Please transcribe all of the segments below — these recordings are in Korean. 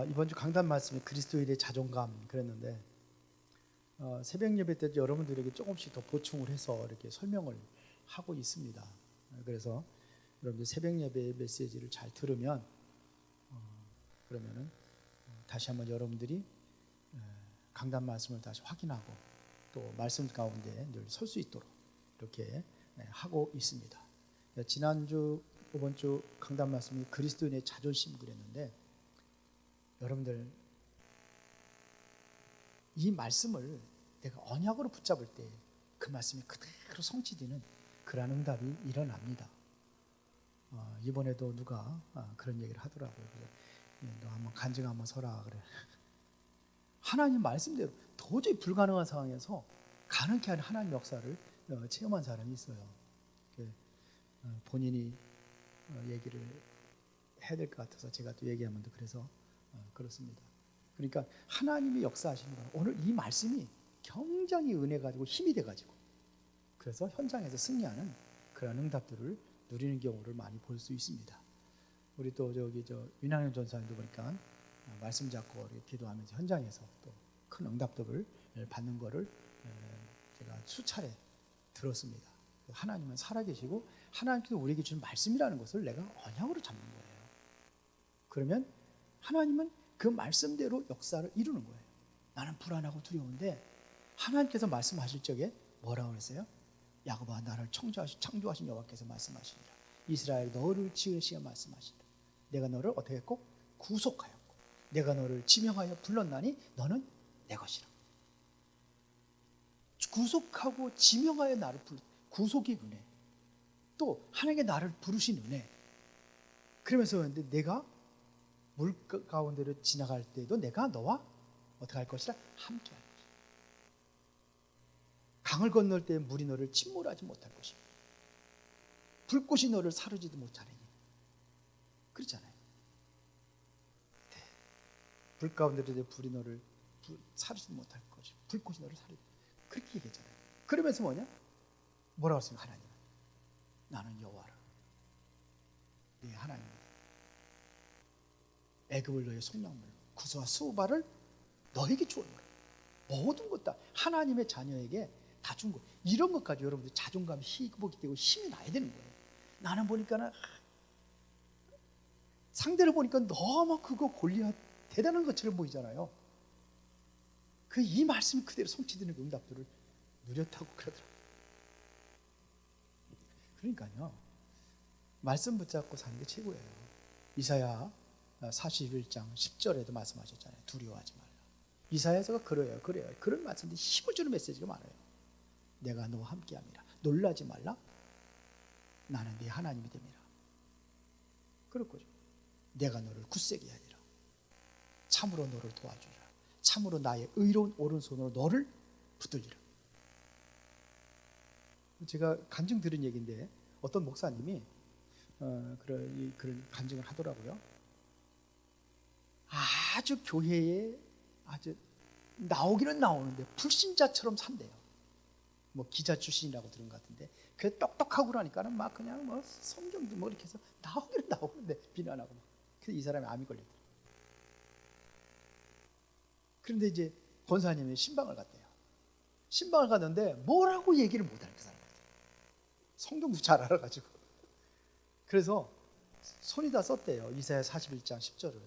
이번 주 강단 말씀이 그리스도인의 자존감 그랬는데 새벽 예배 때 여러분들에게 조금씩 더 보충을 해서 이렇게 설명을 하고 있습니다. 그래서 여러분들 새벽 예배 메시지를 잘 들으면 그러면은 다시 한번 여러분들이 강단 말씀을 다시 확인하고 또 말씀 가운데 늘 설 수 있도록 이렇게 하고 있습니다. 지난주 이번 주 강단 말씀이 그리스도인의 자존심 그랬는데 여러분들 이 말씀을 내가 언약으로 붙잡을 때 그 말씀이 그대로 성취되는 그런 응답이 일어납니다. 이번에도 누가 그런 얘기를 하더라고요. 그래서 너 한번 간증 한번 서라 그래. 하나님 말씀대로 도저히 불가능한 상황에서 가능케 하는 하나님 역사를 체험한 사람이 있어요. 본인이 얘기를 해야 될 것 같아서 제가 또 얘기하면 또 그래서 그렇습니다. 그러니까 하나님이 역사하시는 건 오늘 이 말씀이 굉장히 은혜 가지고 힘이 돼 가지고 그래서 현장에서 승리하는 그런 응답들을 누리는 경우를 많이 볼 수 있습니다. 우리 또 윤학영 전사님도 보니까 말씀 잡고 기도하면서 현장에서 또 큰 응답들을 받는 것을 제가 수차례 들었습니다. 하나님은 살아계시고 하나님께서 우리에게 주는 말씀이라는 것을 내가 언약으로 잡는 거예요. 그러면 하나님은 그 말씀대로 역사를 이루는 거예요. 나는 불안하고 두려운데 하나님께서 말씀하실 적에 뭐라고 그랬어요? 야곱아 나를 창조하신 여호와께서 말씀하시니라. 이스라엘 너를 지으시어 말씀하시니라. 내가 너를 어떻게 했고? 구속하였고 내가 너를 지명하여 불렀나니 너는 내 것이라. 구속하고 지명하여 나를 구속이 은혜. 또 하나님께 나를 부르신 은혜. 그러면서 내가 물 가운데로 지나갈 때도 내가 너와 어떻게 할 것이라? 함께 할 것이다. 강을 건널 때 물이 너를 침몰하지 못할 것이다. 불꽃이 너를 사르지도 못하리니. 그렇잖아요. 네. 불 가운데로 불이 너를 사르지도 못할 것이다. 불꽃이 너를 사르지. 그렇게 얘기했잖아요. 그러면서 뭐라고 했습니까? 하나님은 나는 여호와라. 네 하나님. 애굽을 너의 속량물로 구스와 수바를 너에게 주었노라. 모든 것 다 하나님의 자녀에게 다 준 거. 이런 것까지 여러분들 자존감이 희복이 되고 힘이 나야 되는 거예요. 나는 보니까는 상대를 보니까 너무 그거 골리앗 대단한 것처럼 보이잖아요. 이 말씀이 그대로 성취되는 응답들을 누렸다고 그러더라고요. 그러니까요. 말씀 붙잡고 사는 게 최고예요. 이사야 41장 10절에도 말씀하셨잖아요. 두려워하지 말라. 이사야서가 그래요. 그런 말씀들이 힘을 주는 메시지가 많아요. 내가 너와 함께함이라. 놀라지 말라. 나는 네 하나님이 됨이라. 그렇거죠. 내가 너를 굳세게 하리라. 참으로 너를 도와주리라. 참으로 나의 의로운 오른손으로 너를 붙들리라. 제가 간증 들은 얘기인데 어떤 목사님이 그런 간증을 하더라고요. 아주 교회에 아주 나오기는 나오는데 불신자처럼 산대요. 기자 출신이라고 들은 것 같은데 그 똑똑하고 그러니까는 막 그냥 성경도 이렇게 해서 나오기는 나오는데 비난하고 막. 그래서 이 사람이 암이 걸렸대요. 그런데 이제 권사님이 신방을 갔대요. 신방을 갔는데 뭐라고 얘기를 못하는 그 사람한테. 성경도 잘 알아가지고. 그래서 손이 다 썼대요. 이사야 41장 10절을.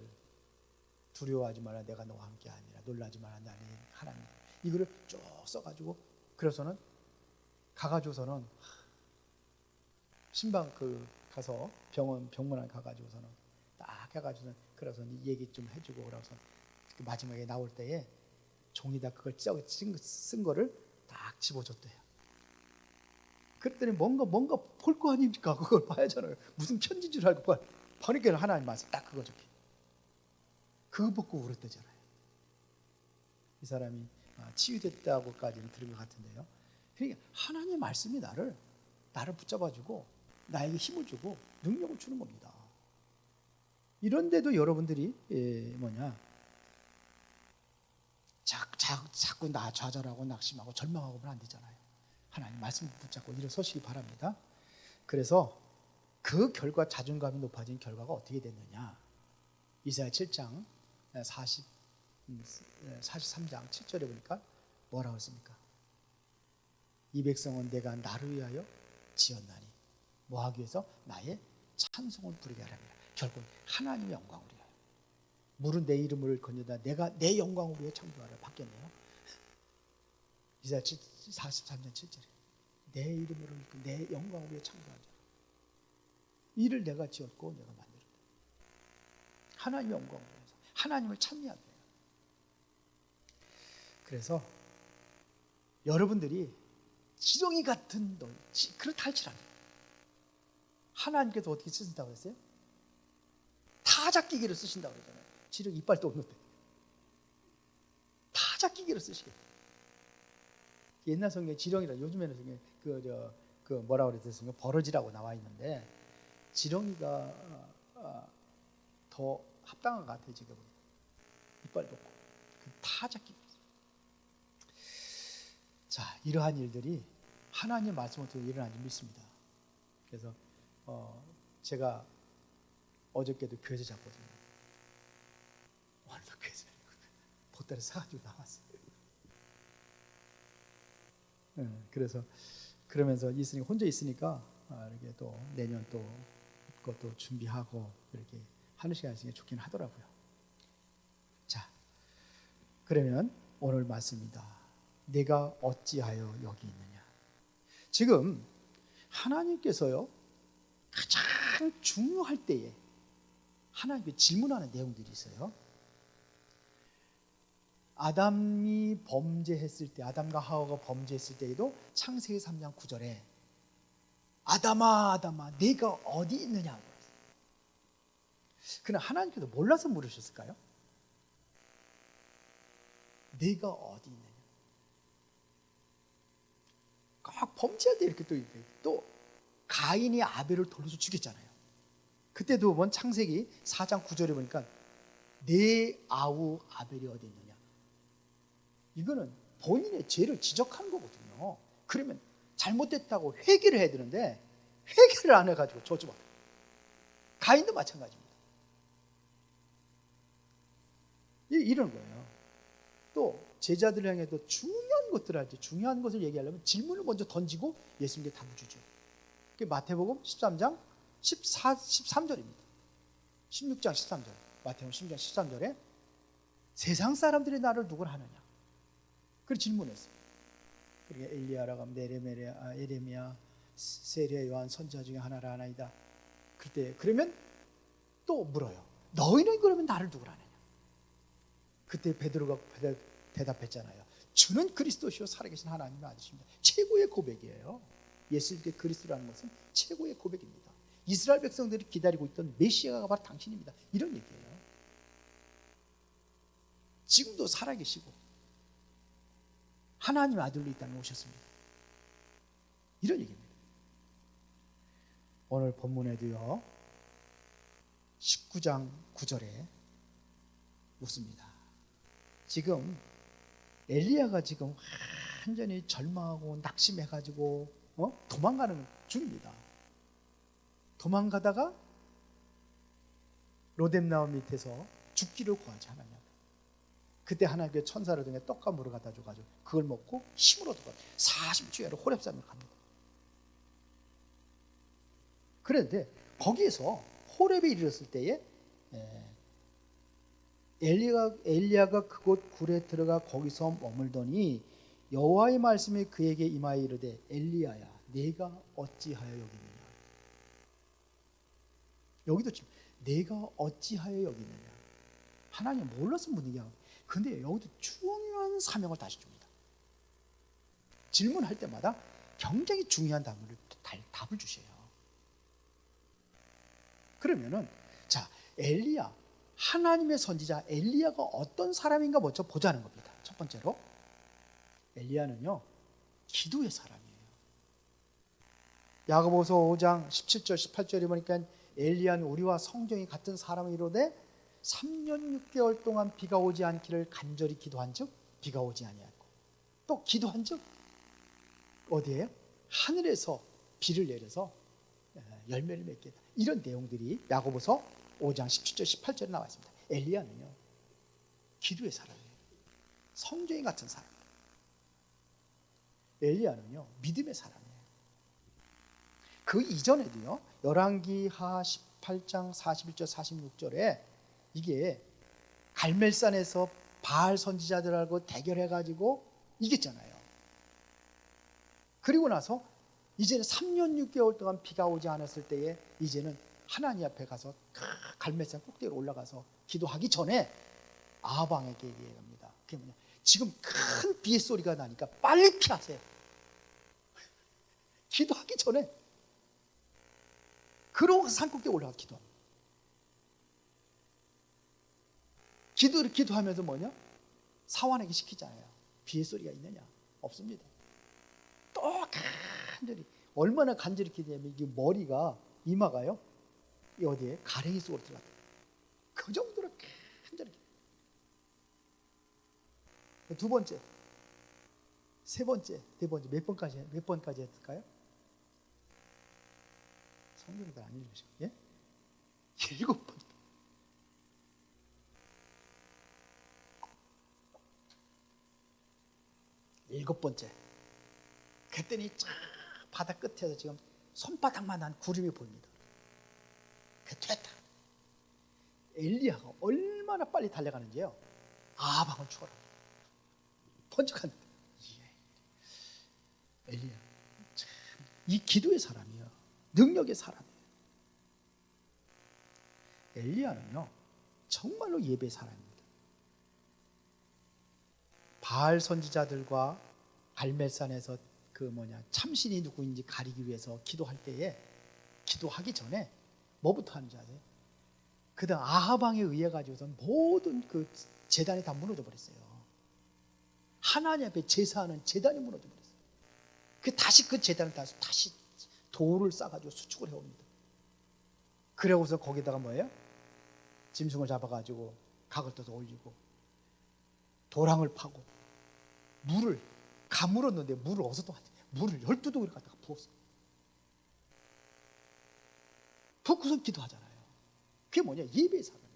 두려워하지 마라. 내가 너와 함께 하니라. 놀라지 마라. 나는 하나님. 이거를 쭉 써가지고 그래서는 가가지고서는 신방 가서 병문안 가가지고서는 딱 해가지고는 그래서 얘기 좀 해주고 그래서 마지막에 나올 때에 종이다 그걸 쓴 거를 딱 집어줬대요. 그랬더니 뭔가 볼 거 아닙니까? 그걸 봐야잖아요. 무슨 편지인 줄 알고 보니까 하나님 말씀 딱 그거 적혀. 그거 보고 울었대잖아요. 이 사람이 치유됐다고까지는 들은 것 같은데요. 그러니까 하나님의 말씀이 나를 붙잡아주고 나에게 힘을 주고 능력을 주는 겁니다. 이런데도 여러분들이 자꾸 좌절하고 낙심하고 절망하고 그러면 안 되잖아요. 하나님 말씀 붙잡고 일어서시기 바랍니다. 그래서 그 결과 자존감이 높아진 결과가 어떻게 됐느냐? 이사야 7장 43장 7절에 보니까 뭐라고 했습니까? 이 백성은 내가 나를 위하여 지었나니 뭐하기 위해서? 나의 찬송을 부르게 하랍니다. 결국 하나님의 영광을 위하여. 물은 내 이름을 건너다 내가 내 영광을 위해 창조하라. 바뀌었네요. 이사야 43장 7절에 내 이름으로 내 영광을 위해 창조하자. 이를 내가 지었고 내가 만들었다. 하나님의 영광을 위해서 하나님을 찬미하게 해요. 그래서 여러분들이 지렁이 같은 너희 그렇다 할지라도 하나님께서 어떻게 쓰신다고 그랬어요? 타작기계로 쓰신다고 그러잖아요. 지렁이 이빨도 없는데 타작기계로 쓰시겠다. 옛날 성경에 지렁이라 요즘에는 성경에 그 뭐라고 그랬어요? 버러지라고 나와 있는데 지렁이가 더 합당한 것 같아요. 지금 이빨도 없고 그 타작기계. 자, 이러한 일들이 하나님의 말씀을 통해 일어난 줄 믿습니다. 그래서 제가 어저께도 교회에서 잤거든요. 오늘도 교회에서 보따리 사가지고 나왔어요. 그래서 그러면서 있으니까 혼자 있으니까 이렇게 또 내년 또 그것도 준비하고 이렇게 하는 시간이 있으니까 좋긴 하더라고요. 자, 그러면 오늘 말씀입니다. 내가 어찌하여 여기 있느냐. 지금 하나님께서요 가장 중요할 때에 하나님께 질문하는 내용들이 있어요. 아담이 범죄했을 때, 아담과 하와가 범죄했을 때에도 창세기 3장 9절에 아담아 아담아 네가 어디 있느냐고 했어요. 그러나 하나님께서 몰라서 물으셨을까요? 네가 어디 있느냐. 꼭 범죄할 때 이렇게 또 가인이 아벨을 돌려서 죽였잖아요. 그때도 보면 창세기 4장 9절에 보니까 내 아우 아벨이 어디 있느냐. 이거는 본인의 죄를 지적하는 거거든요. 그러면 잘못됐다고 회개를 해야 되는데 회개를 안 해가지고 저주받아. 가인도 마찬가지입니다. 이런 거예요. 또 제자들 향해도 중요한 것들 할 때 중요한 것을 얘기하려면 질문을 먼저 던지고 예수님께 답을 주죠. 그게 마태복음 13장 13절입니다. 16장 13절. 마태복음 16장 13절에 세상 사람들이 나를 누구라 하느냐. 그렇게 질문했어요. 그러니까 엘리야라고 하면 에레미야, 세리야, 요한 선지자 중에 하나라 하나이다. 그때 그러면 또 물어요. 너희는 그러면 나를 누구라 하느냐. 그때 베드로가 대답했잖아요. 주는 그리스도시요 살아계신 하나님의 아들이십니다. 최고의 고백이에요. 예수님께 그리스도라는 것은 최고의 고백입니다. 이스라엘 백성들이 기다리고 있던 메시아가 바로 당신입니다. 이런 얘기예요. 지금도 살아계시고 하나님의 아들로 이 땅에 오셨습니다. 이런 얘기입니다. 오늘 본문에도요 19장 9절에 묻습니다. 지금 엘리야가 지금 완전히 절망하고 낙심해가지고 도망가는 중입니다. 도망가다가 로뎀나무 밑에서 죽기를 구하지 하나님. 그때 하나님께 천사를 통해 떡과 물을 갖다 줘가지고 그걸 먹고 힘을 얻어가 40주야로 호렙산으로 갑니다. 그런데 거기에서 호렙에 이르렀을 때에 엘리야가 그곳 굴에 들어가 거기서 머물더니 여호와의 말씀이 그에게 임하여 이르되 엘리야야 내가 어찌하여 여기 있느냐. 여기도 지금 내가 어찌하여 여기 있느냐. 하나님 몰라서 묻느냐. 근데 여기도 중요한 사명을 다시 줍니다. 질문할 때마다 굉장히 중요한 답을 주셔요. 그러면은 자 엘리야 하나님의 선지자 엘리야가 어떤 사람인가 먼저 보자는 겁니다. 첫 번째로 엘리야는요 기도의 사람이에요. 야고보서 5장 17절 18절에 보니까 엘리야는 우리와 성정이 같은 사람이로되 3년 6개월 동안 비가 오지 않기를 간절히 기도한즉 비가 오지 아니하고 또 기도한즉 어디에요? 하늘에서 비를 내려서 열매를 맺게 했다. 이런 내용들이 야고보서 5장 17절 18절에 나와 있습니다. 엘리야는요 기도의 사람이에요. 성전이 같은 사람. 엘리야는요 믿음의 사람이에요. 그 이전에도요 열왕기하 18장 41절 46절에 이게 갈멜산에서 바알 선지자들하고 대결해가지고 이겼잖아요. 그리고 나서 이제는 3년 6개월 동안 비가 오지 않았을 때에 이제는 하나님 앞에 가서 갈멜산 꼭대기로 올라가서 기도하기 전에 아방에게 얘기합니다. 그게 뭐냐? 지금 큰 비의 소리가 나니까 빨리 피하세요. 기도하기 전에. 그러고 산 꼭대기 올라가서 기도합니다. 기도하면서 뭐냐? 사환에게 시키잖아요. 비의 소리가 있느냐? 없습니다. 또 간절히 얼마나 간절히 기도하면 이게 머리가 이마가요 어디에 가랭이 속으로 들어갔다. 그 정도로 간절히. 두 번째, 세 번째, 네 번째 몇 번까지 했을까요? 성경을 안 읽으시고, 예? 7번. 일곱 번째. 그랬더니 쫙 바다 끝에서 지금 손바닥만한 구름이 보입니다. 그 됐다. 엘리야가 얼마나 빨리 달려가는지요. 아방을 추월합니다. 번쩍합니다. 엘리야 참 이 기도의 사람이야. 능력의 사람이에요. 엘리야는요 정말로 예배의 사람입니다. 바알 선지자들과 갈멜산에서 참신이 누구인지 가리기 위해서 기도할 때에 기도하기 전에 뭐부터 하는지 아세요? 그다음 아하방에 의해 가지고서 모든 그 제단이 다 무너져 버렸어요. 하나님 앞에 제사하는 제단이 무너져 버렸어요. 다시 그 제단을 다시 돌을 싸가지고 수축을 해옵니다. 그러고서 거기다가 뭐예요? 짐승을 잡아가지고 각을 떠서 올리고 도랑을 파고 물을 가물었는데 물을 어디서 또 물을 12동을 갖다가 부었어. 붓고서 기도하잖아요. 그게 뭐냐? 예배의 사람이에요.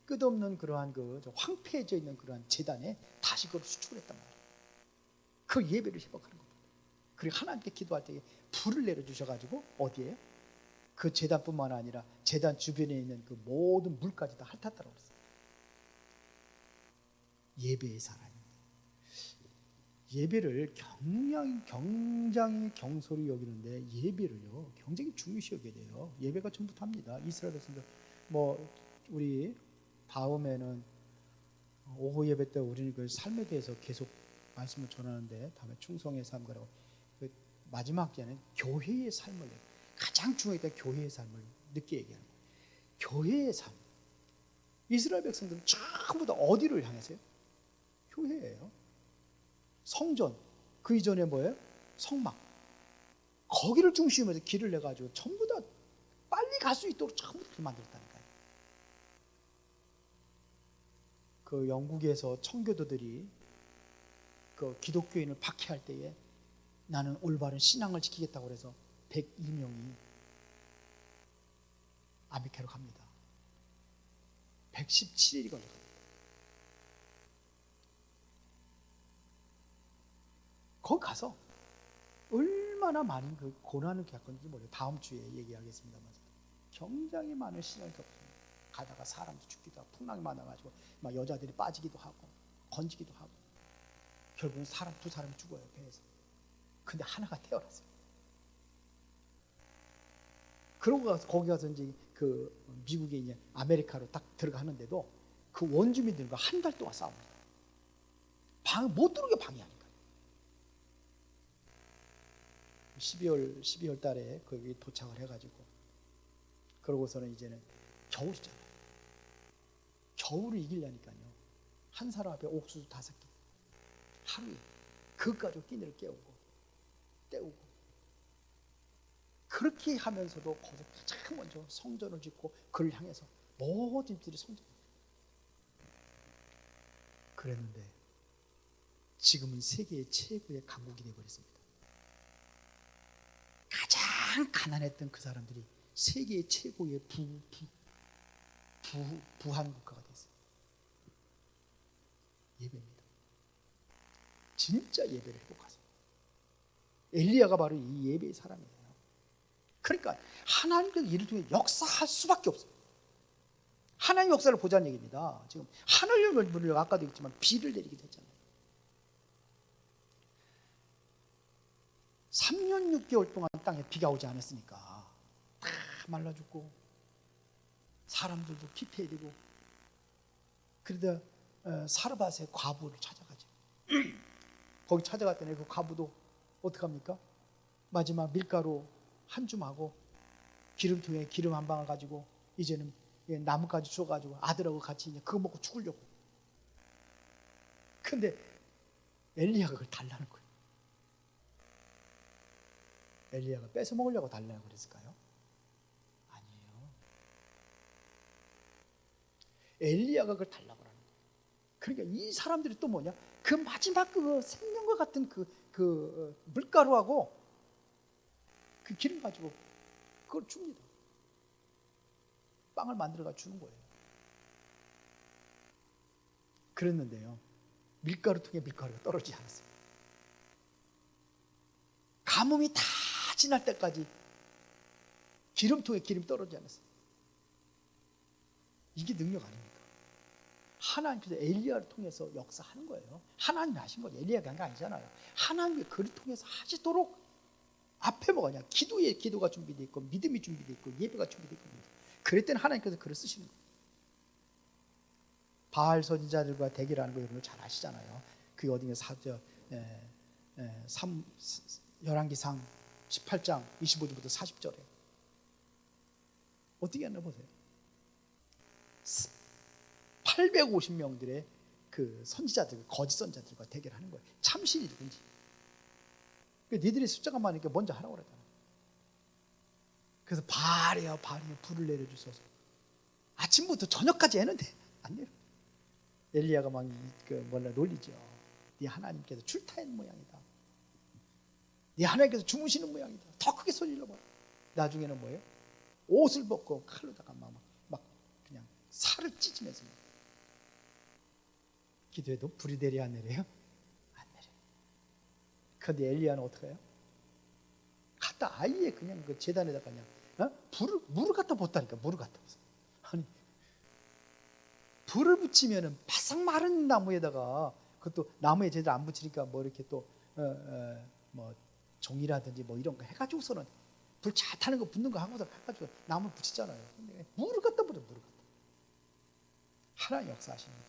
끝없는 그러한 황폐해져 있는 그러한 제단에 다시 그걸 수축을 했단 말이에요. 그 예배를 회복하는 겁니다. 그리고 하나님께 기도할 때 불을 내려주셔가지고 어디에? 그 제단뿐만 아니라 제단 주변에 있는 그 모든 물까지 다 핥았다고 그랬어요. 예배의 사람입니다. 예배를 굉장히 경솔히 여기는데 예배를요 굉장히 중요시 여겨야 돼요. 예배가 전부 답니다. 이스라엘 백성들 우리 다음에는 오후 예배 때 우리는 그 삶에 대해서 계속 말씀을 전하는데 다음에 충성의 삶이라고 그 마지막 기간에 교회의 삶을 가장 중요했던 교회의 삶을 늦게 얘기하는 거예요. 교회의 삶. 이스라엘 백성들은 전부 다 어디를 향해서요? 교회예요. 성전, 그 이전에 뭐예요? 성막. 거기를 중심으로 해서 길을 내가지고 전부 다 빨리 갈 수 있도록 전부 다 만들었다니까요. 그 영국에서 청교도들이 그 기독교인을 박해할 때에 나는 올바른 신앙을 지키겠다고 해서 102명이 아메리카로 갑니다. 117일이 걸려요. 거기 가서 얼마나 많은 그 고난을 겪었는지 모르겠어요. 다음 주에 얘기하겠습니다만 굉장히 많은 시련을 겪습니다. 가다가 사람도 죽기도 하고 풍랑이 많아가지고 막 여자들이 빠지기도 하고 건지기도 하고 결국은 두 사람이 죽어요, 배에서. 근데 하나가 태어났어요. 그러고 가서 거기 가서 이제 그 미국에 이제 아메리카로 딱 들어가는데도 그 원주민들과 한 달 동안 싸웁니다. 못 들어오게 방해하니까. 12월 달에 거기 도착을 해가지고 그러고서는 이제는 겨울이잖아요. 겨울을 이기려니까요. 한 사람 앞에 옥수수 5개 하루에 그것까지 끼니를 때우고 그렇게 하면서도 거기서 가장 먼저 성전을 짓고 그를 향해서 모든 집들이 성전. 그랬는데 지금은 세계 최고의 강국이 되어버렸습니다. 가장 가난했던 그 사람들이 세계 최고의 부한 국가가 됐어요. 예배입니다. 진짜 예배를 회복하세요. 엘리야가 바로 이 예배의 사람이에요. 그러니까 하나님께서 이를 통해 역사할 수밖에 없어요. 하나님 역사를 보자는 얘기입니다. 지금 하늘을 문을 아까도 얘기했지만 비를 내리기도 했잖아요. 3년 6개월 동안 땅에 비가 오지 않았으니까 다 말라 죽고 사람들도 피폐해지고 그러다 사르밧의 과부를 찾아가죠. 거기 찾아갔더니 그 과부도 어떡합니까? 마지막 밀가루 한 줌하고 기름통에 기름 한 방울 가지고 이제는 나뭇가지 주워가지고 아들하고 같이 이제 그거 먹고 죽으려고. 근데 엘리야가 그걸 달라는 거예요. 엘리야가 뺏어 먹으려고 달라고 그랬을까요? 아니에요. 엘리야가 그걸 달라고 하는 거예요. 그러니까 이 사람들이 또 뭐냐? 그 마지막 그 생명과 같은 그 물가루하고 그 기름 가지고 그걸 줍니다. 빵을 만들어가 주는 거예요. 그랬는데요, 밀가루통에 밀가루가 떨어지지 않았어요. 가뭄이 다 지날 때까지 기름통에 기름이 떨어지지 않았어요. 이게 능력 아닙니까? 하나님께서 엘리야를 통해서 역사하는 거예요. 하나님이 하신 거예요. 엘리야가 한 게 아니잖아요. 하나님이 그를 통해서 하시도록 앞에 뭐냐? 기도가 준비되어 있고 믿음이 준비되어 있고 예배가 준비되어 있고 그랬더니 하나님께서 그를 쓰시는 거예요. 바알 선지자들과 대결하는 거 여러분 잘 아시잖아요. 그게 어디에 열왕기상 18장 25절부터 40절에 어떻게 했나 보세요. 850명들의 그 선지자들, 거짓 선지자들과 대결하는 거예요. 참신이 누군지. 니들이 숫자가 많으니까 먼저 하라고 그랬잖아요. 그래서 바알이야 불을 내려주소서. 아침부터 저녁까지 했는데 안 내려. 엘리야가 막 놀리죠. 네 하나님께서 출타한 모양이다. 네 하나님께서 주무시는 모양이다. 더 크게 소리를 봐. 나중에는 뭐예요? 옷을 벗고 칼로다가 막 그냥 살을 찢으면서 기도해도 불이 내려 안 내려요? 안 내려. 그런데 엘리야는 어떻게 해요? 갖다 아예 그냥 그 제단에다가 그냥 물을 갖다 붓다니까. 물을 갖다 붓어. 아니 불을 붙이면은 바싹 마른 나무에다가 그것도 나무에 제대로 안 붙이니까 뭐 이렇게 또 뭐 종이라든지 뭐 이런 거 해가지고서는 불 잘 타는 거 붙는 거 하고서 해가지고 나무 붙이잖아요. 근데 물을 갖다 붓어. 물을 갖다. 하나님 역사하시는 거죠.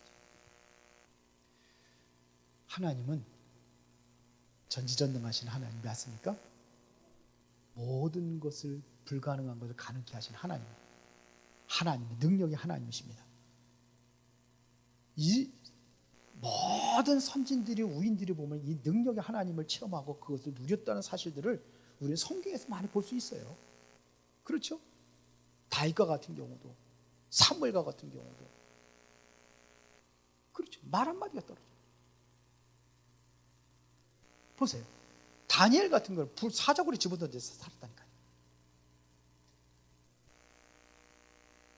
하나님은 전지전능하신 하나님 맞습니까? 모든 것을 불가능한 것을 가능케 하신 하나님. 하나님의 능력이 하나님이십니다. 이 모든 선진들이 우인들이 보면 이 능력의 하나님을 체험하고 그것을 누렸다는 사실들을 우리는 성경에서 많이 볼 수 있어요. 그렇죠? 다윗과 같은 경우도 사무엘과 같은 경우도 그렇죠. 말 한마디가 떨어져요. 보세요. 다니엘 같은 걸 불 사자굴에 집어던져서 살았다니까요.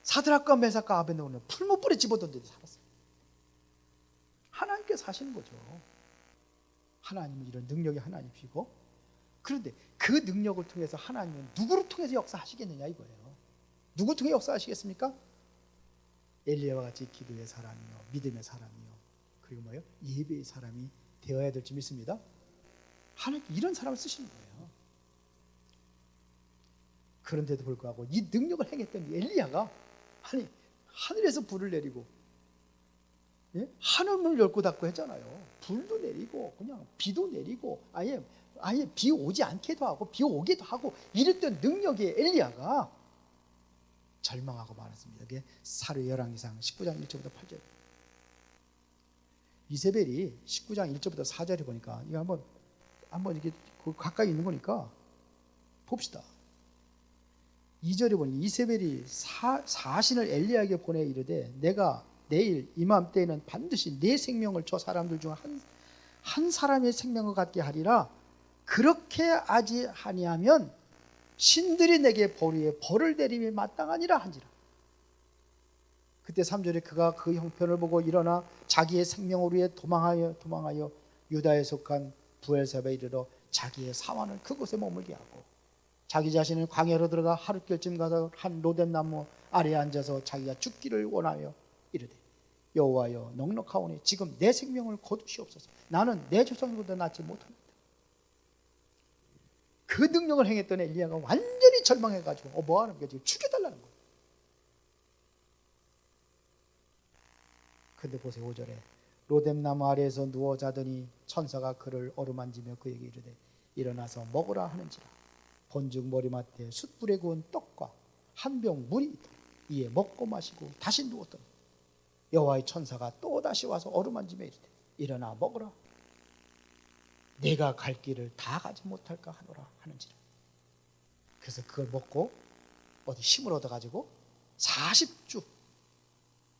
사드락과 메삭과 아벤노고는 풀무불에 집어던져서 살았어요. 하나님께서 하시는 거죠. 하나님은 이런 능력이 하나님이시고, 그런데 그 능력을 통해서 하나님은 누구를 통해서 역사하시겠느냐 이거예요. 누구를 통해 역사하시겠습니까? 엘리야와 같이 기도의 사람이요, 믿음의 사람이요, 그리고 뭐예요? 예배의 사람이 되어야 될지 믿습니다. 하나님 이런 사람을 쓰시는 거예요. 그런데도 불구하고 이 능력을 행했던 엘리야가 아니 하늘에서 불을 내리고 하늘문을 열고 닫고 했잖아요. 불도 내리고 그냥 비도 내리고 아예 비 오지 않게도 하고 비 오게도 하고 이랬던 능력의 엘리야가 절망하고 말았습니다. 이게 사르 열왕기상 19장 1절부터 8절. 이세벨이 19장 1절부터 4절에 보니까 이거 한번 이렇게 가까이 있는 거니까 봅시다. 2절에 보니 이세벨이 사신을 엘리야에게 보내 이르되 내가 내일 이맘때에는 반드시 내 생명을 저 사람들 중 한 사람의 생명을 갖게 하리라. 그렇게 하지 아니하면 신들이 내게 벌을 내림이 마땅하니라 한지라. 그때 3절에 그가 그 형편을 보고 일어나 자기의 생명을 위해 도망하여 유다에 속한 부엘세바에 이르러 자기의 사환을 그곳에 머물게 하고 자기 자신은 광야로 들어가 하룻길쯤 가서 한 로뎀 나무 아래에 앉아서 자기가 죽기를 원하여 이르되 여호와여 넉넉하오니 지금 내 생명을 거두시옵소서. 나는 내 조상보다 낫지 못합니다. 그 능력을 행했던 엘리야가 완전히 절망해가지고 뭐하는 거야? 지금 죽여달라는 거예요. 근데 보세요, 5절에 로뎀 나무 아래에서 누워 자더니 천사가 그를 어루만지며 그에게 이르되 일어나서 먹으라 하는지라. 본즉 머리맡에 숯불에 구운 떡과 한 병 물이 있더라. 이에 먹고 마시고 다시 누웠더니 여호와의 천사가 또 다시 와서 어루만지며 이르되 일어나 먹으라. 내가 갈 길을 다 가지 못할까 하노라 하는지라. 그래서 그걸 먹고 어디 힘을 얻어가지고 40주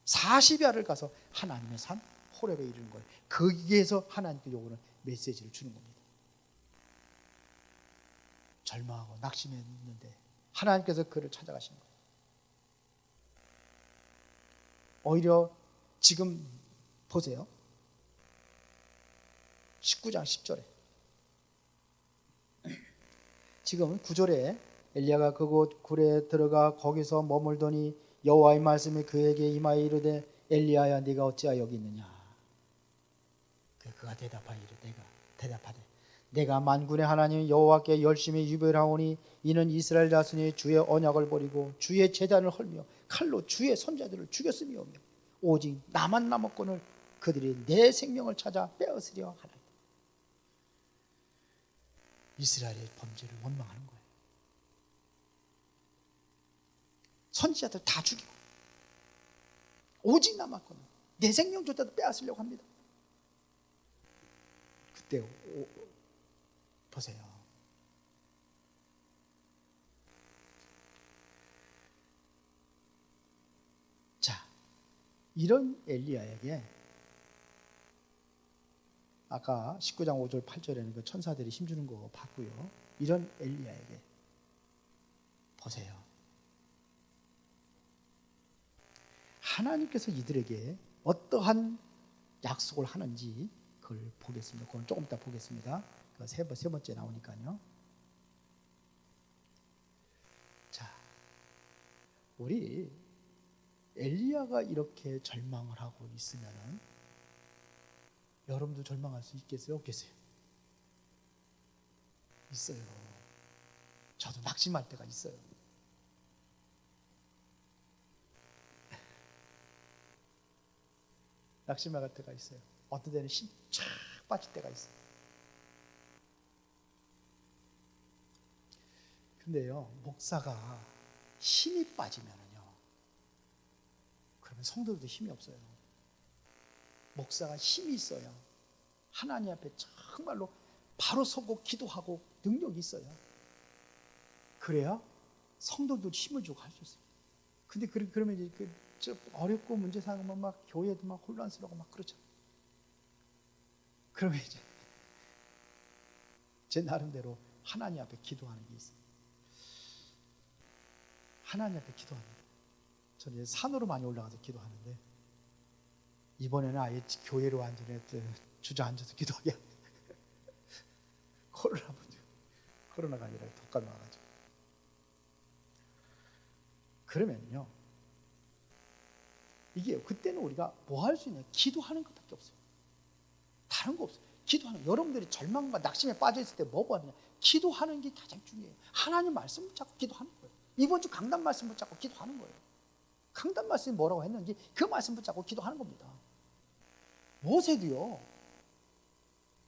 40야를 가서 하나님의 산 호렙에 이르는 거예요. 거기에서 하나님께 요구는 메시지를 주는 겁니다. 절망하고 낙심했는데 하나님께서 그를 찾아가신 거예요. 오히려 지금 보세요. 19장 10절에 지금 9절에 엘리야가 그곳 굴에 들어가 거기서 머물더니 여호와의 말씀이 그에게 임하여 이르되 엘리야야 네가 어찌하여 여기 있느냐. 그가 대답하되 내가 만군의 하나님 여호와께 열심히 유별하오니 이는 이스라엘 자손이 주의 언약을 버리고 주의 제단을 헐며 칼로 주의 선자들을 죽였음이오며 오직 나만 남았거늘 그들이 내 생명을 찾아 빼앗으려 하나이다. 이스라엘의 범죄를 원망하는 거예요. 선지자들 다 죽이고 오직 남았거늘 내 생명조차도 빼앗으려고 합니다. 그때 보세요. 자, 이런 엘리야에게 아까 19장 5절 8절에는 그 천사들이 힘주는 거 봤고요. 이런 엘리야에게 보세요. 하나님께서 이들에게 어떠한 약속을 하는지 그걸 보겠습니다. 그건 조금 이따 보겠습니다. 세 번째 나오니까요. 자, 우리 엘리야가 이렇게 절망을 하고 있으면은 여러분도 절망할 수 있겠어요? 없겠어요? 있어요. 저도 낙심할 때가 있어요. 낙심할 때가 있어요. 어떤 데는 힘 쫙 빠질 때가 있어요. 근데요, 목사가 힘이 빠지면은요, 그러면 성도들도 힘이 없어요. 목사가 힘이 있어야 하나님 앞에 정말로 바로 서고 기도하고 능력이 있어야 그래야 성도들 힘을 주고 할 수 있어요. 근데 그러면 이제 어렵고 문제 생기면 막 교회도 막 혼란스러워 막 그렇죠. 그러면 이제 제 나름대로 하나님 앞에 기도하는 게 있어요. 하나님 앞에 기도합니다. 저는 이제 산으로 많이 올라가서 기도하는데 이번에는 아예 교회로 완전히 주저앉아서 기도하게 합니다. 코로나가 아니라 독감이 와가지고. 그러면요, 이게 그때는 우리가 뭐 할 수 있냐? 기도하는 것밖에 없어요. 다른 거 없어요. 기도하는, 여러분들이 절망과 낙심에 빠져 있을 때 뭐 하느냐? 기도하는 게 가장 중요해요. 하나님 말씀 붙잡고 기도하는 거예요. 이번 주 강단 말씀 붙잡고 기도하는 거예요. 강단 말씀이 뭐라고 했는지 그 말씀 붙잡고 기도하는 겁니다. 모세도요,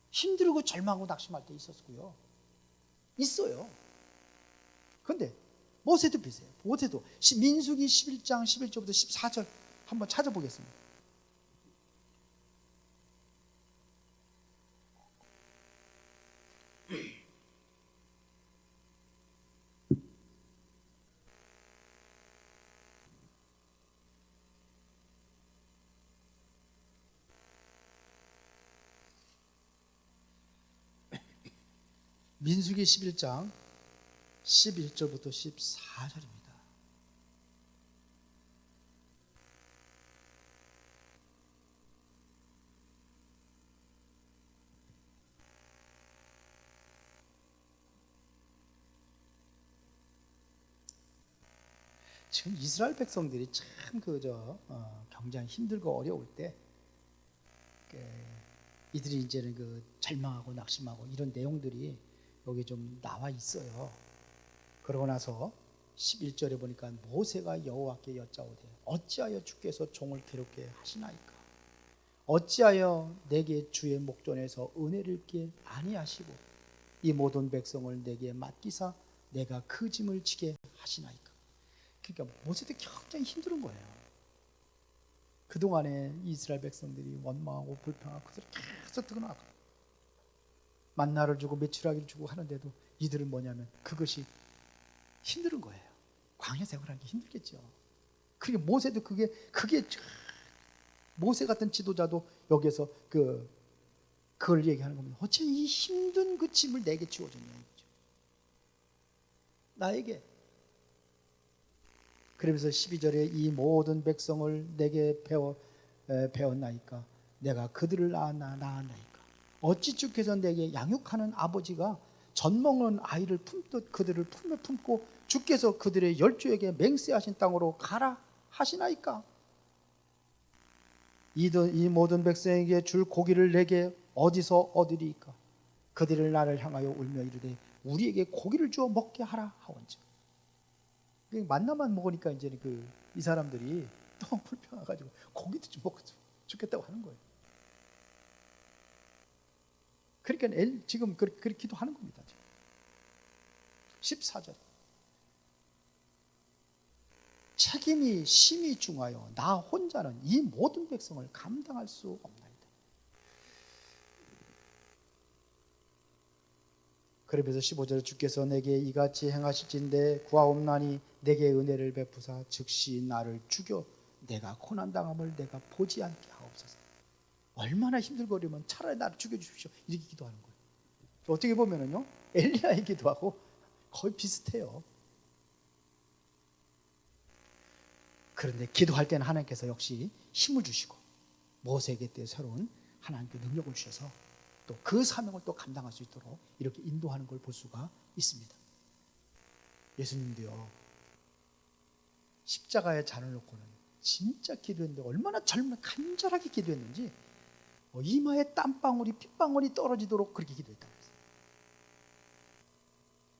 힘들고 절망하고 낙심할 때 있었고요. 있어요. 그런데 모세도 비슷해요. 모세도 민수기 11장 11절부터 14절 한번 찾아보겠습니다. 민수기 11장 11절부터 14절입니다. 지금 이스라엘 백성들이 참 굉장히 힘들고 어려울 때 이들이 이제는 절망하고 낙심하고 이런 내용들이 여기 좀 나와 있어요. 그러고 나서 11절에 보니까 모세가 여호와께 여짜오되 어찌하여 주께서 종을 괴롭게 하시나이까? 어찌하여 내게 주의 목전에서 은혜를 입게 아니하시고 이 모든 백성을 내게 맡기사 내가 그 짐을 지게 하시나이까? 그러니까 모세도 굉장히 힘든 거예요. 그동안에 이스라엘 백성들이 원망하고 불평하고 그들을 계속 뜨거나고 만나를 주고 메추라기를 주고 하는데도 이들은 뭐냐면 그것이 힘든 거예요. 광야 생활하는 게 힘들겠죠. 그러니까 모세도 그게 모세 같은 지도자도 여기에서 그걸 얘기하는 겁니다. 어째 이 힘든 그 짐을 내게 주어졌냐 이거죠. 나에게. 그러면서 12절에 이 모든 백성을 내게 배웠나이까 내가 그들을 낳았나이까 어찌 주께서 내게 양육하는 아버지가 젖먹는 아이를 품듯 그들을 품에 품고 주께서 그들의 열조에게 맹세하신 땅으로 가라 하시나이까? 이 모든 백성에게 줄 고기를 내게 어디서 얻으리이까? 그들을 나를 향하여 울며 이르되 우리에게 고기를 주어 먹게 하라 하원즉. 만나만 먹으니까 이제는 이 사람들이 너무 불평해가지고 고기도 좀 먹고 죽겠다고 하는 거예요. 그러니까 지금 그렇게 기도하는 겁니다. 14절 책임이 심히 중하여 나 혼자는 이 모든 백성을 감당할 수 없나이다. 그러면서 15절 주께서 내게 이같이 행하실진대 구하옵나니 내게 은혜를 베푸사 즉시 나를 죽여 내가 고난당함을 내가 보지 않게 하옵소서. 얼마나 힘들거리면 차라리 나를 죽여주십시오 이렇게 기도하는 거예요. 어떻게 보면은요 엘리야의 기도하고 거의 비슷해요. 그런데 기도할 때는 하나님께서 역시 힘을 주시고 모세에게 때 새로운 하나님께 능력을 주셔서 또 그 사명을 또 감당할 수 있도록 이렇게 인도하는 걸 볼 수가 있습니다. 예수님도요 십자가에 잔을 놓고는 진짜 기도했는데 얼마나 간절하게 기도했는지 이마에 땀방울이 핏방울이 떨어지도록 그렇게 기도했다고 했어요.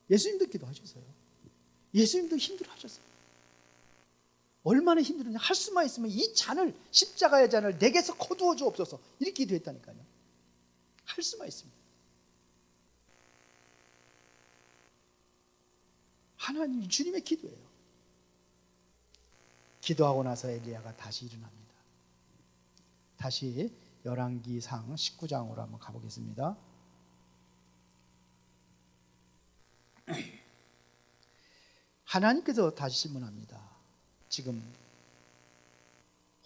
예수님도 기도하셨어요. 예수님도 힘들어하셨어요. 얼마나 힘들었냐. 할 수만 있으면 이 잔을 십자가의 잔을 내게서 거두어 주옵소서 이렇게 기도했다니까요. 할 수만 있습니다. 하나님 주님의 기도예요. 기도하고 나서 엘리야가 다시 일어납니다. 다시 열왕기상 19장으로 한번 가보겠습니다. 하나님께서 다시 질문합니다. 지금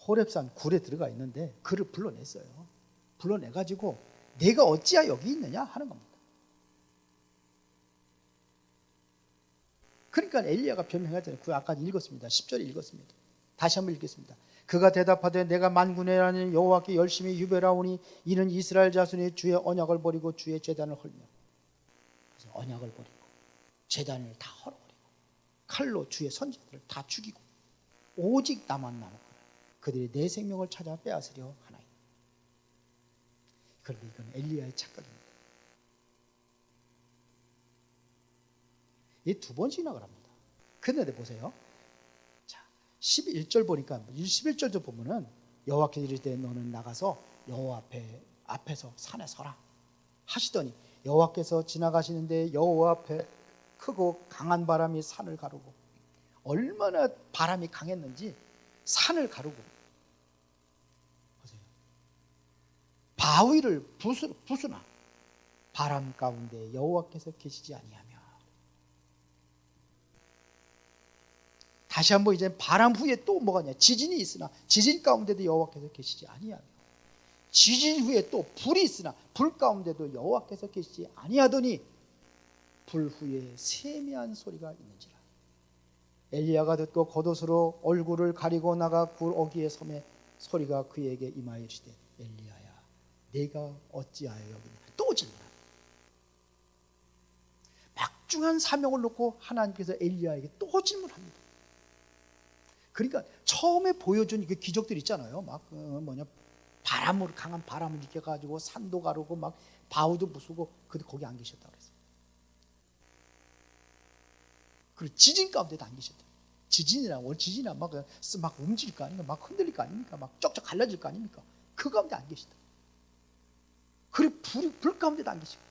호렙산 굴에 들어가 있는데 그를 불러냈어요. 불러내가지고 내가 어찌하여 여기 있느냐 하는 겁니다. 그러니까 엘리야가 변명하잖아요. 그 아까 읽었습니다. 10절에 읽었습니다. 다시 한번 읽겠습니다. 그가 대답하되 내가 만군의 하나님 여호와께 열심히 유별하오니 이는 이스라엘 자손이 주의 언약을 버리고 주의 제단을 헐며. 그래서 언약을 버리고 제단을 다 헐어버리고 칼로 주의 선지자들을 다 죽이고 오직 나만 남았구나. 그들이 내 생명을 찾아 빼앗으려 하나이다. 그런데 이건 엘리야의 착각입니다. 이 두 번씩이나 그럽니다. 그런데 보세요. 자, 11절 보니까 11절도 보면은 여호와께 이르되 너는 나가서 여호와 앞에서 산에 서라 하시더니 여호와께서 지나가시는데 여호와 앞에 크고 강한 바람이 산을 가르고 얼마나 바람이 강했는지 산을 가르고 보세요. 바위를 부수나 바람 가운데 여호와께서 계시지 아니하며. 다시 한번 이제 바람 후에 또 뭐가 있냐. 지진이 있으나 지진 가운데도 여호와께서 계시지 아니하며 지진 후에 또 불이 있으나 불 가운데도 여호와께서 계시지 아니하더니 불 후에 세미한 소리가 있는지라. 엘리야가 듣고 겉옷으로 얼굴을 가리고 나가 굴 어귀에 섬에 소리가 그에게 임하여 이르시되 엘리야야 내가 어찌하여 여기 있느냐. 또 질문합니다. 막중한 사명을 놓고 하나님께서 엘리야에게 또 질문합니다. 그러니까 처음에 보여준 그 기적들 있잖아요. 막 바람으로 강한 바람을 일으켜가지고 산도 가르고 막 바위도 부수고 근데 거기 안 계셨다 그랬어요. 그리고 지진 가운데도 안 계셨다. 지진이나 월지진이나 막 움직일 거 아닙니까? 막 흔들릴 거 아닙니까? 막 쩍쩍 갈라질 거 아닙니까? 그 가운데 안 계시다. 그리고 불 가운데도 안 계시고.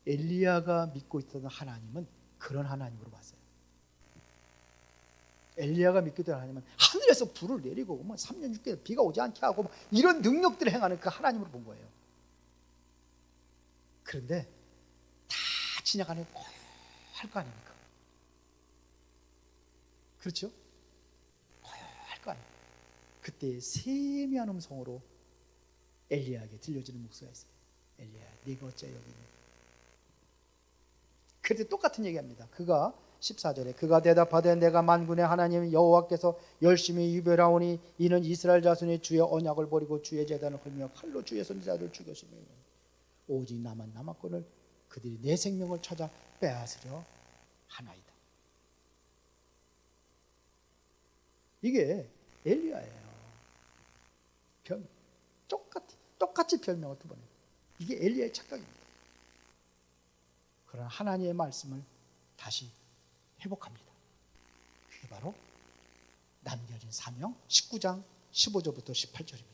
엘리야가 믿고 있던 하나님은 그런 하나님으로 봤어요. 엘리야가 믿고 있던 하나님은 하늘에서 불을 내리고 뭐 3년 6개월 비가 오지 않게 하고 이런 능력들을 행하는 그 하나님으로 본 거예요. 그런데 다 지나가는 고요할 거 아닙니까? 그렇죠? 고요할 거 아닙니까? 그때 세미한 음성으로 엘리야에게 들려지는 목소리가 있어요. 엘리야, 네가 어째 여기 있니? 그때 똑같은 얘기합니다. 그가 14절에 그가 대답하되 내가 만군의 하나님 여호와께서 열심히 유별하오니 이는 이스라엘 자손이 주의 언약을 버리고 주의 제단을 헐며 칼로 주의 선지자들을 죽였으며 오직 나만 남았거늘 그들이 내 생명을 찾아 빼앗으려 하나이다. 이게 엘리야예요. 똑같이 별명을 두 번 해요. 이게 엘리야의 착각입니다. 그런 하나님의 말씀을 다시 회복합니다. 그게 바로 남겨진 사명 19장 15절부터 18절입니다.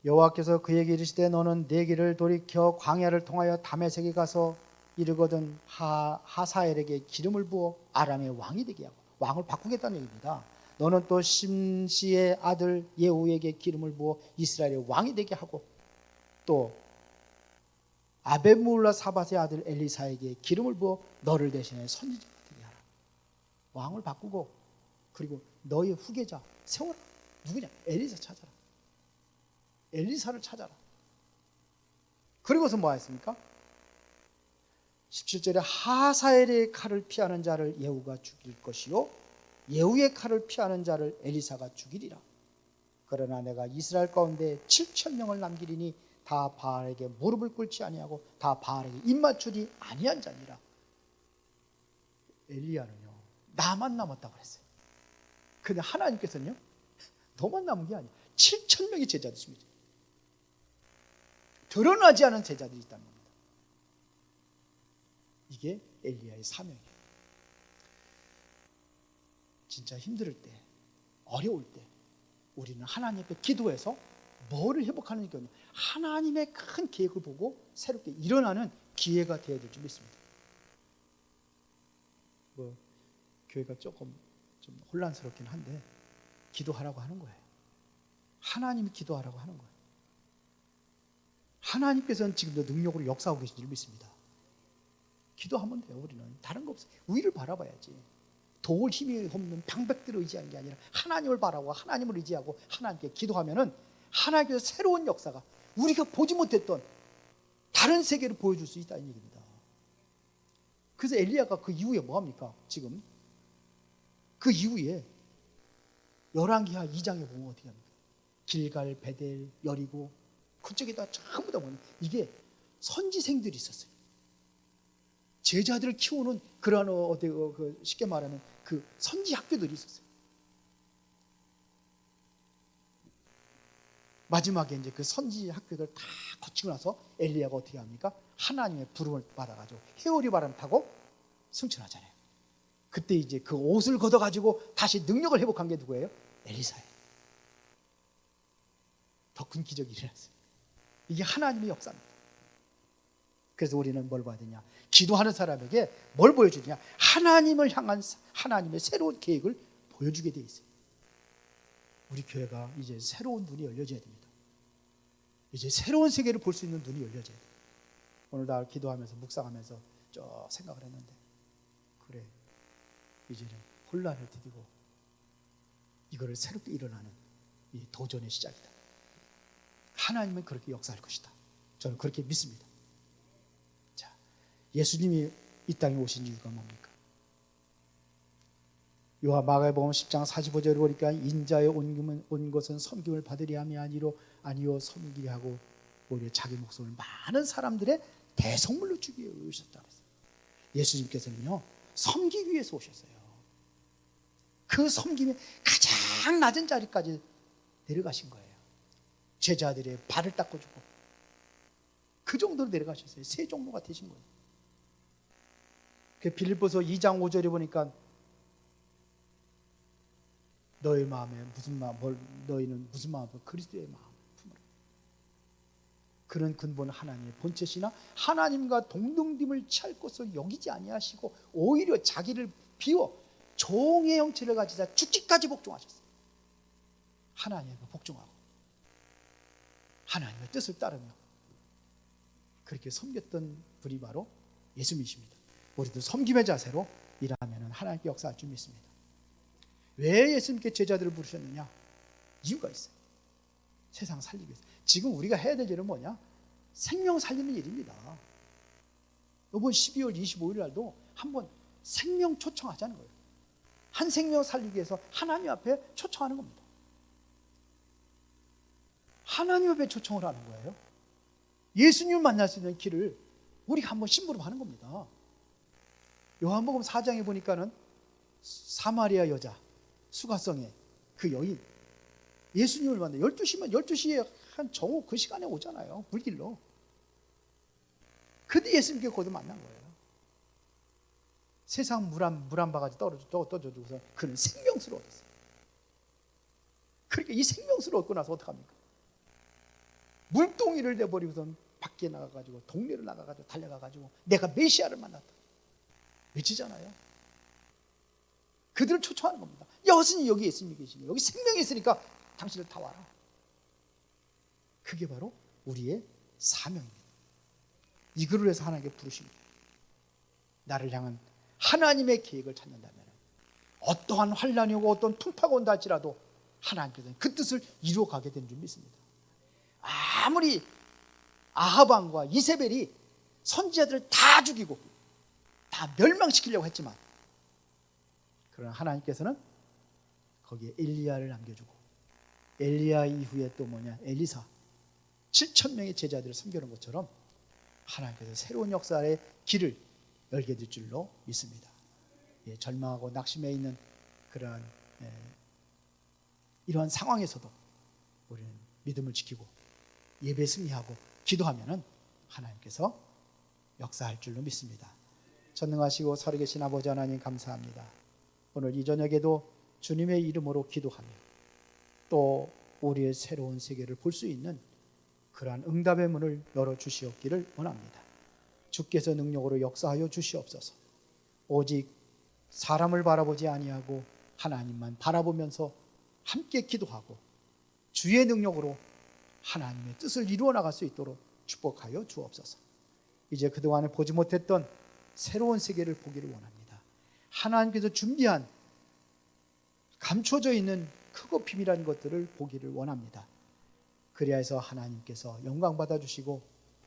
여호와께서 그에게 이르시되 너는 내 길을 돌이켜 광야를 통하여 다메섹에 가서 이르거든 하사엘에게 기름을 부어 아람의 왕이 되게 하고 왕을 바꾸겠다는 얘기입니다. 너는 또 심시의 아들 예후에게 기름을 부어 이스라엘의 왕이 되게 하고 또 아벳물라 사밧의 아들 엘리사에게 기름을 부어 너를 대신해 선지자가 되게 하라. 왕을 바꾸고 그리고 너의 후계자 세워라. 누구냐? 엘리사 찾아라. 엘리사를 찾아라. 그리고서 뭐 했습니까? 17절에 하사엘의 칼을 피하는 자를 예후가 죽일 것이요 예후의 칼을 피하는 자를 엘리사가 죽이리라. 그러나 내가 이스라엘 가운데 7,000명을 남기리니 다 바알에게 무릎을 꿇지 아니하고 다 바알에게 입맞추지 아니한 자니라. 엘리야는요 나만 남았다고 그랬어요. 근데 하나님께서는요 너만 남은 게 아니야. 7,000명의 제자들이 있습니다. 드러나지 않은 제자들이 있다는 겁니다. 이게 엘리야의 사명이에요. 진짜 힘들 때, 어려울 때 우리는 하나님 앞에 기도해서 뭐를 회복하는 게 아니라 하나님의 큰 계획을 보고 새롭게 일어나는 기회가 되어야 될 줄 믿습니다. 교회가 조금 좀 혼란스럽긴 한데 기도하라고 하는 거예요. 하나님이 기도하라고 하는 거예요. 하나님께서는 지금도 능력으로 역사하고 계신 줄 믿습니다. 기도하면 돼요. 우리는 다른 거 없어요. 위를 바라봐야지. 도울 힘이 없는 방백들을 의지하는 게 아니라 하나님을 바라고 하나님을 의지하고 하나님께 기도하면은 하나님께서 새로운 역사가 우리가 보지 못했던 다른 세계를 보여줄 수 있다는 얘기입니다. 그래서 엘리야가 그 이후에 뭐합니까? 지금 그 이후에 열왕기하 2장에 보면 어떻게 합니까? 길갈, 베델, 여리고 그쪽에다 전부 다 보면 이게 선지생들이 있었어요. 제자들을 키우는 그러한 쉽게 말하면 그 선지 학교들이 있었어요. 마지막에 이제 그 선지 학교들 다 거치고 나서 엘리야가 어떻게 합니까? 하나님의 부름을 받아가지고 회오리 바람 타고 승천하잖아요. 그때 이제 그 옷을 걷어가지고 다시 능력을 회복한 게 누구예요? 엘리사예요. 더 큰 기적이 일어났어요. 이게 하나님의 역사입니다. 그래서 우리는 뭘 봐야 되냐? 기도하는 사람에게 뭘 보여주냐? 하나님을 향한 하나님의 새로운 계획을 보여주게 돼 있어요. 우리 교회가 이제 새로운 눈이 열려져야 됩니다. 이제 새로운 세계를 볼 수 있는 눈이 열려져야 돼요. 오늘 날 기도하면서 묵상하면서 쭉 생각을 했는데 그래 이제는 혼란을 디디고 이거를 새롭게 일어나는 이 도전의 시작이다. 하나님은 그렇게 역사할 것이다. 저는 그렇게 믿습니다. 자, 예수님이 이 땅에 오신 이유가 뭡니까? 마가복음 10장 45절을 보니까 인자의 온 것은 섬김을 받으려 함이 아니요 섬기게 하고 오히려 자기 목숨을 많은 사람들의 대성물로 주기 위해 오셨다 그랬어요. 예수님께서는요 섬기기 위해서 오셨어요. 그 섬김의 가장 낮은 자리까지 내려가신 거예요. 제자들의 발을 닦아주고 그 정도로 내려가셨어요. 세 종로가 되신 거예요. 그 빌립보서 2장 5절에 보니까 너희 마음에 너희는 무슨 마음을 그리스도의 마음을 품으라. 그런 근본 하나님의 본체시나 하나님과 동등됨을 취할 것을 여기지 아니하시고 오히려 자기를 비워 종의 형체를 가지사 죽기까지 복종하셨어요. 하나님을 복종하고 하나님의 뜻을 따르며 그렇게 섬겼던 분이 바로 예수님이십니다. 우리도 섬김의 자세로 일하면 하나님께 역사할 줄 믿습니다. 왜 예수님께 제자들을 부르셨느냐? 이유가 있어요. 세상 살리기 위해서. 지금 우리가 해야 될 일은 뭐냐? 생명 살리는 일입니다. 이번 12월 25일 날도 한번 생명 초청하자는 거예요. 한 생명 살리기 위해서 하나님 앞에 초청하는 겁니다. 하나님 앞에 초청을 하는 거예요. 예수님을 만날 수 있는 길을 우리가 한번 심부름하는 겁니다. 요한복음 4장에 보니까는 사마리아 여자 수가성의 그 여인 예수님을 만나 12시에 한 정오 그 시간에 오잖아요. 불길로. 근데 예수님께 거기서 만난 거예요. 세상 물 한 바가지 떠줘주고서 그는 생명수를 얻었어요. 그러니까 이 생명수를 얻고 나서 어떡합니까? 물동이를 내버리고선 밖에 나가가지고 동네를 나가가지고 달려가가지고 내가 메시아를 만났다 외치잖아요. 그들을 초청하는 겁니다. 여신이 여기 예수님이 계시니 여기 생명이 있으니까 당신들 다 와라. 그게 바로 우리의 사명입니다. 이거를 위해서 하나님께 부르십니다. 나를 향한 하나님의 계획을 찾는다면 어떠한 환난이 오고 어떤 풍파가 온다 할지라도 하나님께서는 그 뜻을 이루어가게 된 줄 믿습니다. 아무리 아하방과 이세벨이 선지자들을 다 죽이고 다 멸망시키려고 했지만 그러나 하나님께서는 거기에 엘리야를 남겨주고 엘리야 이후에 또 엘리사 7,000명의 제자들을 섬겨놓은 것처럼 하나님께서 새로운 역사의 길을 열게 될 줄로 믿습니다. 절망하고 낙심해 있는 그러한 이러한 상황에서도 우리는 믿음을 지키고 예배 승리하고 기도하면은 하나님께서 역사할 줄로 믿습니다. 전능하시고 살아계신 아버지 하나님 감사합니다. 오늘 이 저녁에도 주님의 이름으로 기도하며 또 우리의 새로운 세계를 볼 수 있는 그러한 응답의 문을 열어주시옵기를 원합니다. 주께서 능력으로 역사하여 주시옵소서. 오직 사람을 바라보지 아니하고 하나님만 바라보면서 함께 기도하고 주의 능력으로 하나님의 뜻을 이루어 나갈 수 있도록 축복하여 주옵소서. 이제 그동안에 보지 못했던 새로운 세계를 보기를 원합니다. 하나님께서 준비한 감춰져 있는 크고 비밀한 것들을 보기를 원합니다. 그리하여 해서 하나님께서 영광 받아주시고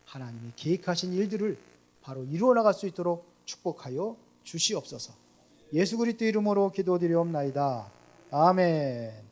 하나님이 계획하신 일들을 바로 이루어 나갈 수 있도록 축복하여 주시옵소서. 예수 그리스도 이름으로 기도드리옵나이다. 아멘.